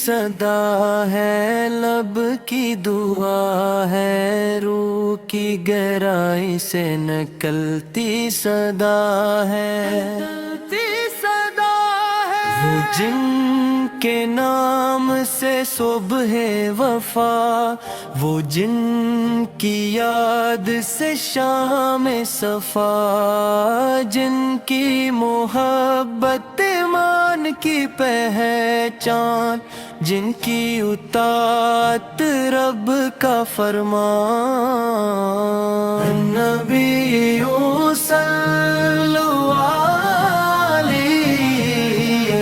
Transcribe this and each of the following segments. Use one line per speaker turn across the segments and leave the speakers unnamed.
صدا ہے، لب کی دعا ہے، روح کی گہرائی سے نکلتی صدا ہے، وہ جن کے نام سے صبح وفا، وہ جن کی یاد سے شام صفا، جن کی محبت ایمان کی پہچان، جن کی اطاعت رب کا فرمان، نبیوں صلو علیہ،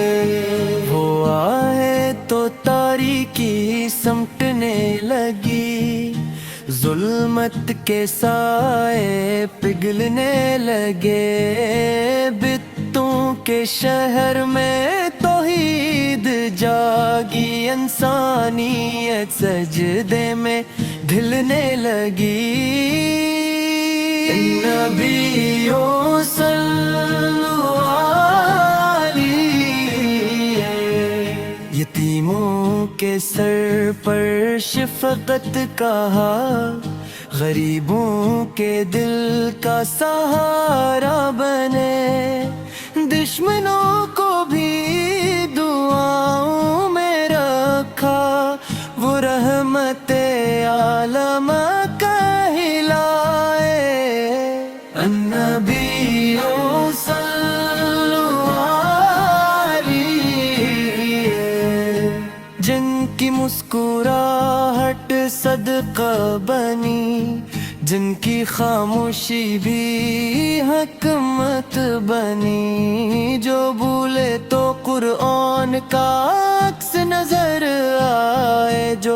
وہ آئے تو تاریکی سمٹنے لگی، ظلمت کے سائے پگھلنے لگے، بتوں کے شہر میں توحید جاگی، انسانیت سجدے میں ڈھلنے لگی، نبیوں صلو علیہ، یتیموں کے سر پر شفقت کا، غریبوں کے دل کا سہارا بنے، دشمنوں کو بھی دعاؤں میں رکھا، وہ رحمت عالم کہلائے، النبیوں صلو علیہ، جن کی مسکراہٹ صدقہ بنی، جن کی خاموشی بھی حکمت بنی، جو بھولے تو قرآن کا عکس نظر آئے، جو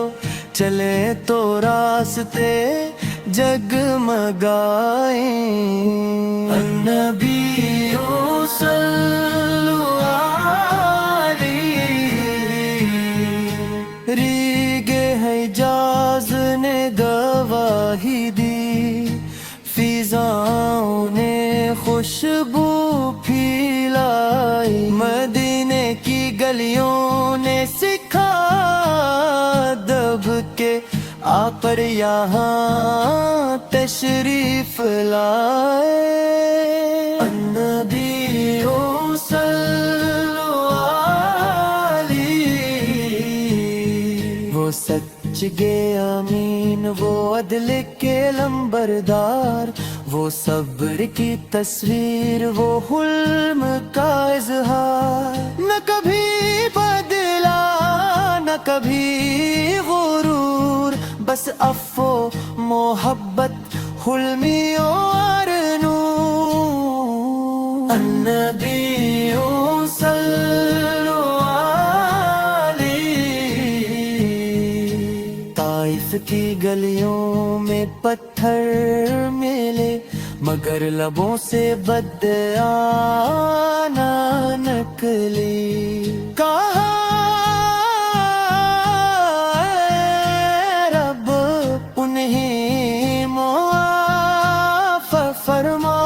چلے تو راستے جگمگائیں، النبیوں صلو علیہ، ریگ حجاز نے گواہی دی، فضاؤں نے خوشبو پھیلائی، مدینے کی گلیوں نے سکھا دب کے آ پر یہاں تشریف لائے، النبیوں صلو علیہ، وہ سچ کے امین، وہ عدل کے لمبردار، وہ صبر کی تصویر، وہ حلم کا اظہار، نہ کبھی بدلا نہ کبھی غرور، بس عفو محبت حلمی اور نور، النبیوں صلو علیہ، طائف کی گلیوں میں پتھر ملے، مگر لبوں سے بددعا نہ نکلی، کہا اے رب انہیں معاف فرما،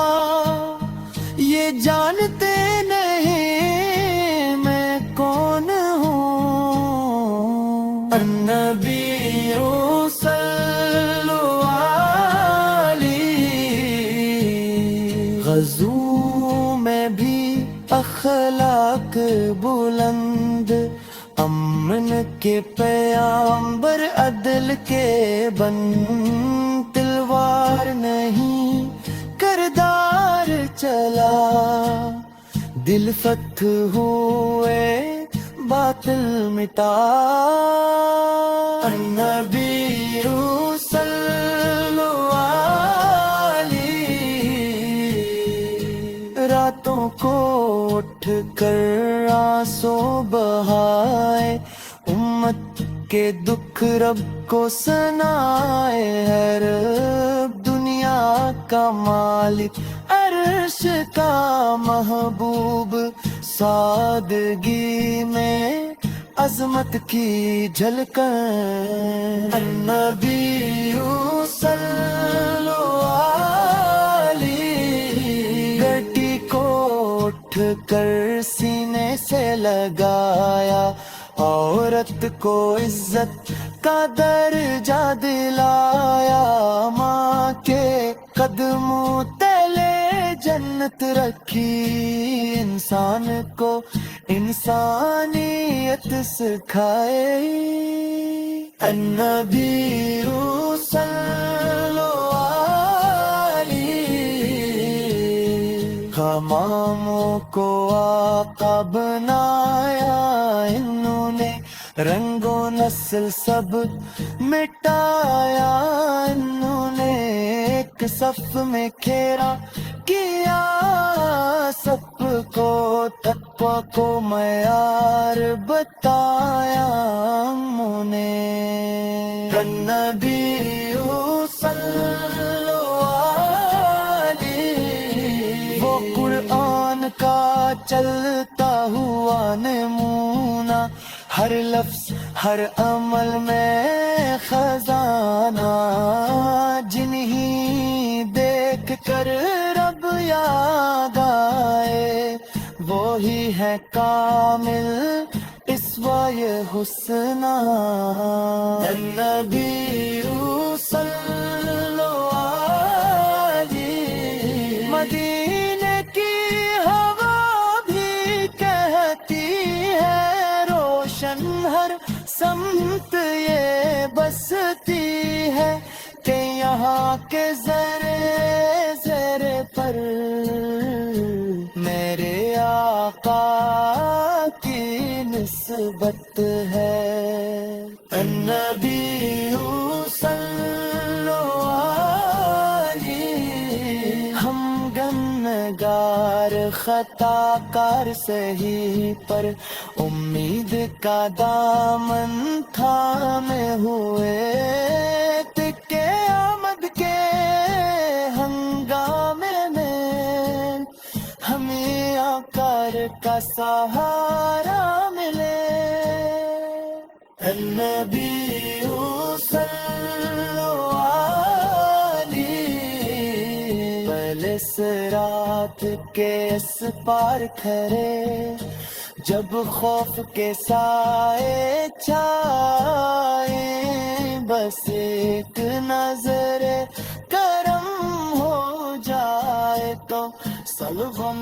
یہ جانتے نہیں میں کون ہوں، النبیوں صلو غزو میں بھی اخلاق بلند، امن کے پیامبر عدل کے بن، تلوار نہیں کردار چلا، دل فتح ہوئے باطل مٹا، النبیوں صلو راتوں کو اٹھ کر آنسو بہائے، امت کے دکھ رب کو سنائے، ہے رب دنیا کا مالک عرش کا محبوب، سادگی میں عظمت کی جھلکن، النبیوں صلو اٹھ کر سینے سے لگایا، عورت کو عزت کا درجہ دلایا، ماں کے قدموں تلے جنت رکھی، انسان کو انسانیت سکھائے۔ النبی صلی غماموں کو آقا بنایا، انہوں نے رنگ و نسل سب مٹایا، انہوں نے ایک صف میں کھیرا کیا، سب کو تقویٰ کو معیار بتایا ہم نے۔ النبی وہ قرآن کا چلتا ہوا نمونہ، ہر لفظ ہر عمل میں خزانہ، جنہیں دیکھ کر رب یاد آئے، وہی ہے کامل اسوہ حسنہ۔ النبی صلی اللہ علیہ، مدینے کی ہوا بھی کہتی ہے، روشن ہر سمت یہ بستی ہے، کہ یہاں کے ذرے ذرے پر میرے آقا کی نسبت ہے۔ النبی صلی اللہ علیہ، ہم گنہگار خطا کار سہی پر امید کا دامن تھامے ہوئے، تکے آمد کے ہنگامے میں ہمیں آقا کا سہارا ملے۔ النبی صلی اللہ علیہ، پہلے صراط کے اس پار کھڑے، جب خوف کے سائے چھائے، بس ایک نظر کرم ہو جائے تو سب غم